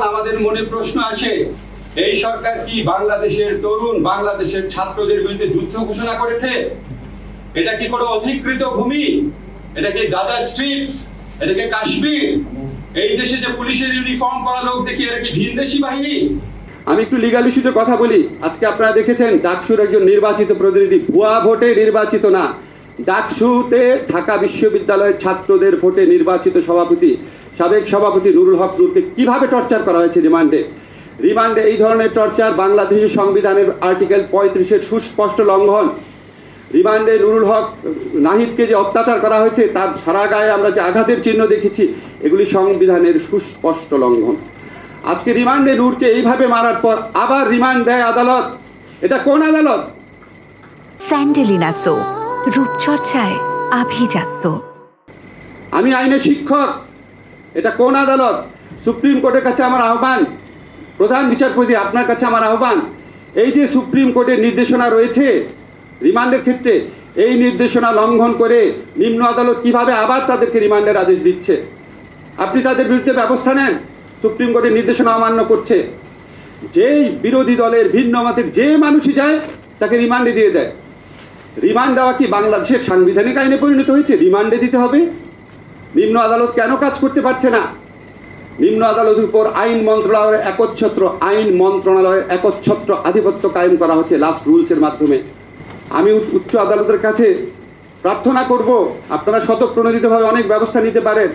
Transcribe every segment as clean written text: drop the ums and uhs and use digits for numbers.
আমাদের মনে প্রশ্ন আসে, এই সরকার কি বাংলাদেশের তরুণ বাংলাদেশের ছাত্রদের বিরুদ্ধে যুদ্ধ ঘোষণা করেছে? এটা কি কোনো অধিকৃত ভূমি? এটা কি গাজা স্ট্রিপ? এটা কি কাশ্মীর? এই দেশে যে পুলিশের ইউনিফর্ম পরা লোক দেখি, এটা কি ভিনদেশি বাহিনী? আমি একটু লিগাল ইস্যুতে কথা বলি। আজকে আপনারা দেখেছেন ডাকসুর একজন নির্বাচিত প্রতিনিধি ভুয়া ভোটে নির্বাচিত না, ডাকসুতে ঢাকা বিশ্ববিদ্যালয়ের ছাত্রদের ভোটে নির্বাচিত সভাপতি সাবেক সভাপতি নুরুল হক নূরকে কিভাবে টর্চার করা হয়েছে রিমান্ডে এই ধরনের টর্চার বাংলাদেশের সংবিধানের আর্টিকেল 35-এর সুস্পষ্ট লঙ্ঘন। রিমান্ডে নুরুল হক নাহিদকে যে অত্যাচার করা হয়েছে, তার সারা গায়ে আমরা যে আঘাতের চিহ্ন দেখেছি, এগুলি সংবিধানের সুস্পষ্ট লঙ্ঘন। আজকে রিমান্ডে নূরকে এইভাবে মারার পর আবার রিমান্ড দেয় আদালত। এটা কোন আদালত? স্যান্ডেলিনা সো, রূপচর্চায় আভিজাত্য। আমি আইনের শিক্ষক, এটা কোন আদালত? সুপ্রিম কোর্টের কাছে আমার আহ্বান, প্রধান বিচারপতি আপনার কাছে আমার আহ্বান, এই যে সুপ্রিম কোর্টের নির্দেশনা রয়েছে রিমান্ডের ক্ষেত্রে, এই নির্দেশনা লঙ্ঘন করে নিম্ন আদালত কিভাবে আবার তাদেরকে রিমান্ডের আদেশ দিচ্ছে? আপনি তাদের বিরুদ্ধে ব্যবস্থা নেন। সুপ্রিম কোর্টের নির্দেশনা অমান্য করছে। যেই বিরোধী দলের ভিন্ন মতের যে মানুষই যায় তাকে রিমান্ডে দিয়ে দেয়। রিমান্ড দেওয়া কি বাংলাদেশের সাংবিধানিক আইনে পরিণত হয়েছে? রিমান্ডে দিতে হবে? নিম্ন আদালত কেন কাজ করতে পারছে না? নিম্ন আদালতের উপর আইন মন্ত্রণালয়ের একচ্ছত্র আধিপত্য কায়েম করা হচ্ছে লাস্ট রুলসের মাধ্যমে। আমি উচ্চ আদালতের কাছে প্রার্থনা করব, আপনারা স্বতঃপ্রণোদিতভাবে অনেক ব্যবস্থা নিতে পারেন।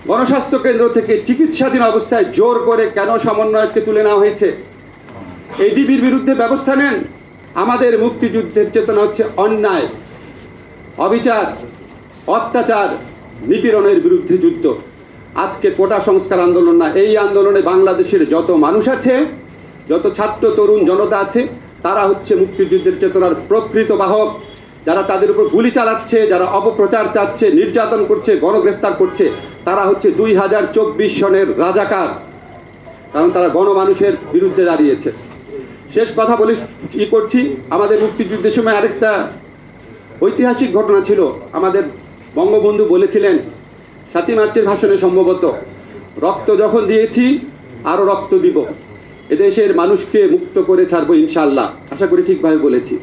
গণস্বাস্থ্য কেন্দ্র থেকে চিকিৎসাধীন অবস্থায় জোর করে কেন সমন্বয়ককে তুলে নেওয়া হয়েছে? এডিবির বিরুদ্ধে ব্যবস্থা নেন। আমাদের মুক্তিযুদ্ধের চেতনা হচ্ছে অন্যায়, অবিচার, অত্যাচার, নিপীড়নের বিরুদ্ধে যুদ্ধ। আজকে কোটা সংস্কার আন্দোলন না, এই আন্দোলনে বাংলাদেশের যত মানুষ আছে, যত ছাত্র তরুণ জনতা আছে, তারা হচ্ছে মুক্তিযুদ্ধের চেতনার প্রকৃত বাহক। যারা তাদের উপর গুলি চালাচ্ছে, যারা অপপ্রচার চাচ্ছে, নির্যাতন করছে, গণগ্রেফতার করছে, তারা হচ্ছে 2024 সনের রাজাকার, কারণ তারা গণমানুষের বিরুদ্ধে দাঁড়িয়েছে। শেষ কথা বলে করছি, আমাদের মুক্তিযুদ্ধের সময় আরেকটা ঐতিহাসিক ঘটনা ছিল। আমাদের বঙ্গবন্ধু বলেছিলেন 7ই মার্চের ভাষণে সম্ভবত, রক্ত যখন দিয়েছি আরও রক্ত দিব, এদেশের মানুষকে মুক্ত করে ছাড়বো ইনশাআল্লাহ। আশা করি ঠিকভাবে বলেছি।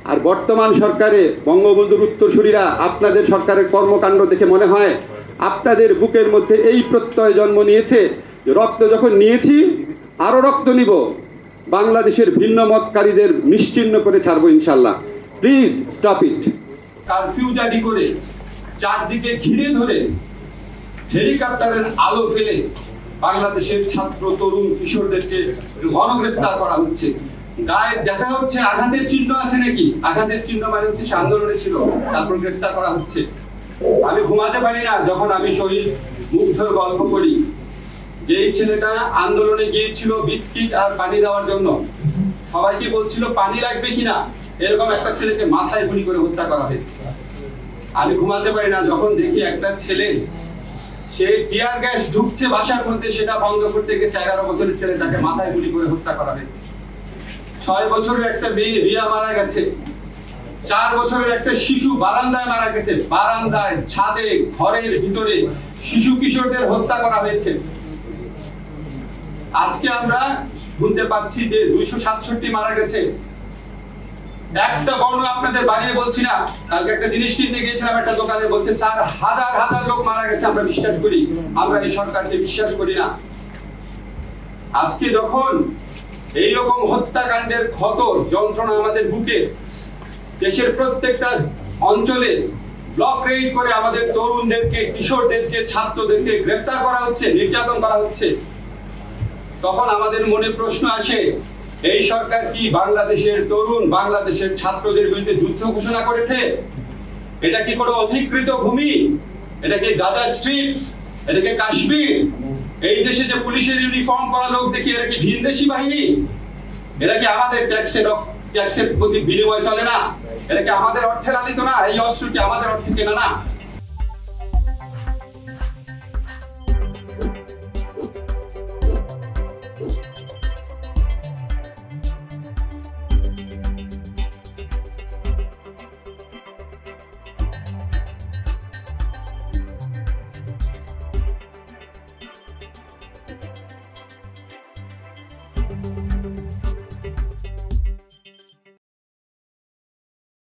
আর বর্তমান সরকারে বঙ্গবন্ধুর উত্তরসূরিরা, আপনাদের সরকারের কর্মকাণ্ড দেখে মনে হয় আপনাদের বুকের মধ্যে এই প্রত্যয় জন্ম নিয়েছে যে রক্ত যখন নিয়েছি আরও রক্ত নিব, বাংলাদেশের ভিন্ন মতকারীদের নিশ্চিহ্ন করে ছাড়বো ইনশাআল্লাহ। Please stop it. কারফিউ জারি করে চারদিকে ঘিরে ধরে হেলিকপ্টারের আলো ফেলে বাংলাদেশের ছাত্র তরুণ কিশোরদেরকে গণগ্রেফতার করা হচ্ছে। গায়ে দেখা হচ্ছে আঘাতের চিহ্ন আছে নাকি? আঘাতের চিহ্ন মানে হচ্ছে সে আন্দোলনে ছিল, তারপর গ্রেফতার করা হচ্ছে। আমি ঘুমাতে পারি না যখন আমি শহীদ মুগ্ধর গল্প পড়ি, যে এই ছেলেটা আন্দোলনে গিয়েছিল বিস্কিট আর পানি দেওয়ার জন্য, সবাইকে বলছিল পানি লাগবে কিনা, এরকম একটা ছেলেকে মাথায় গুলি করে হত্যা করা হয়েছে। আমি ঘুমাতে পারি না যখন দেখি একটা ছেলে, সে টিয়ার গ্যাস ঢুকছে বাসার মধ্যে, সেটা বন্ধ করতে গেছে 11 বছরের ছেলে, তাকে মাথায় গুলি করে হত্যা করা হয়েছে। 6 বছরের একটা মেয়ে রিয়া মারা গেছে। 4 বছরের একটা শিশু বারান্দায় মারা গেছে। বারান্দায়, ছাদে, ঘরের ভিতরে শিশু কিশোরদের হত্যা করা হয়েছে। আজকে আমরা শুনতে পাচ্ছি যে 267 মারা গেছে। একটা বর্ণ আপনাদের বাড়িয়ে বলছি না। কালকে একটা জিনিস কিনতে গিয়েছিলাম একটা দোকানে, বলছে স্যার হাজার হাজার লোক মারা গেছে, আমরা বিশ্বাস করি, আমরা এই সরকারকে বিশ্বাস করি না। আজকে যখন এইরকম হত্যাকাণ্ডের ক্ষত যন্ত্রণা আমাদের বুকে, দেশের প্রত্যেকটা অঞ্চলে ব্লক রেড করে আমাদের তরুণদেরকে, কিশোরদেরকে, ছাত্রদেরকে গ্রেফতার করা হচ্ছে, নির্যাতন করা হচ্ছে, তখন আমাদের মনে প্রশ্ন আসে, এই সরকার কি বাংলাদেশের তরুণ বাংলাদেশের ছাত্রদের বিরুদ্ধে যুদ্ধ ঘোষণা করেছে? এটা কি কোনো অধিকৃত ভূমি? এটা কি গাজা স্ট্রিপ? এটা কি কাশ্মীর? এই দেশে যে পুলিশের ইউনিফর্ম পরা লোক দেখি, এরা কি ভিনদেশি বাহিনী? এরা কি আমাদের ট্যাক্সের প্রতি বিনিময় চলে না? এটা কি আমাদের অর্থে লালিত না? এই অস্ত্র কি আমাদের অর্থে কেনা না?